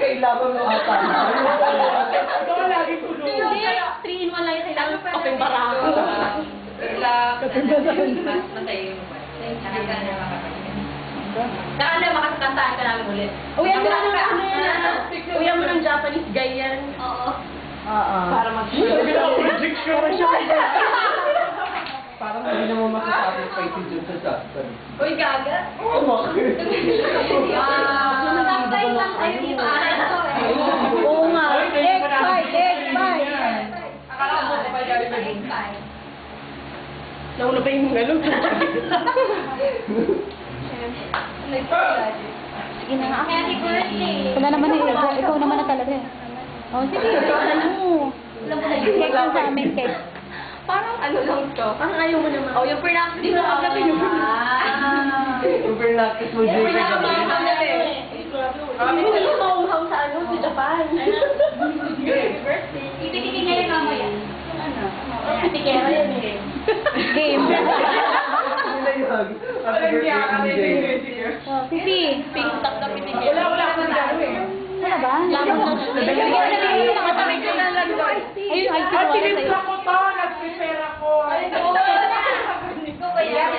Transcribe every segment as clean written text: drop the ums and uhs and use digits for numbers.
kailangan mo ata. Ikaw lagi puno. Hindi, 3 in 1 lang yung kailangan kapeng barako. Matay yung nakita na makapagin. Saka na makasasaan ka namin ulit. Uyan mo ng ano yan. Uyan mo ng Japanese guy yan. Oo. Para mag-show. Para siya Parang hindi naman masasabi pa ito dyan sa Japan. Uy, gaga. Oo, bakit? Matay lang tayo dito. Oo nga. Egg pie. Akala ko ba galing na din? Nauna pa yung ano. Sige na nga. Happy birthday! Wala naman eh. Ikaw naman na talaga. Oh, sige. Ano? Cake lang sa amin, cake. Parang ano lang to? Parang ayaw mo naman. Oh, yung pernapis Di ba agad yung Yung pernapis mo dyan sa gabi. Kami yung mauhaw sa ano, sa Japan. Happy birthday! Ititigil niya yung mama yan. Tikera yan eh. Game. Hindi na yun. Oh, Pipi. Pink top na pitikera. Wala akong nagano eh. Ano ba? Ayun, ay, At kinuha tinipla sa'yo. ko to. Nag-prepare ako. Ikaw ba yan?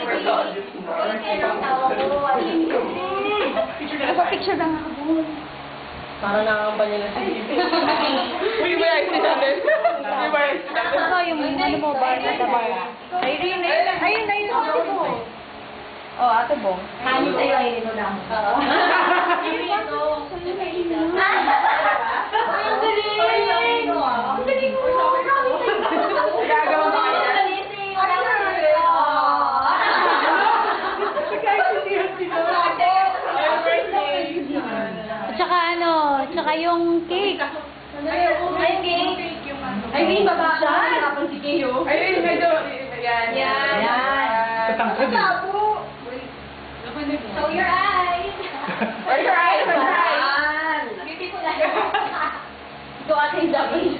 Nagpa-picture lang ako doon. Parang nakakampanya na si Uy, ba yung sinabi? Uy, ba yung sinabi? Ito yung ano mo, bar na bar. Ayun. Oh, Ate Bong. Hani sa'yo ay ito lang. Oo. Ito. Ang galing! Ang galing mo! Gagawa ba Ang yan? galing sa'yo! Happy birthday! At saka ano, tsaka yung cake. Ay, hindi baba siya. Hirapan si Keo. Ayun, medyo. Yan. Yan. Tatangkad eh. Show your eyes. Ay, your eyes, your eyes. Beautiful. Go at his Japanese.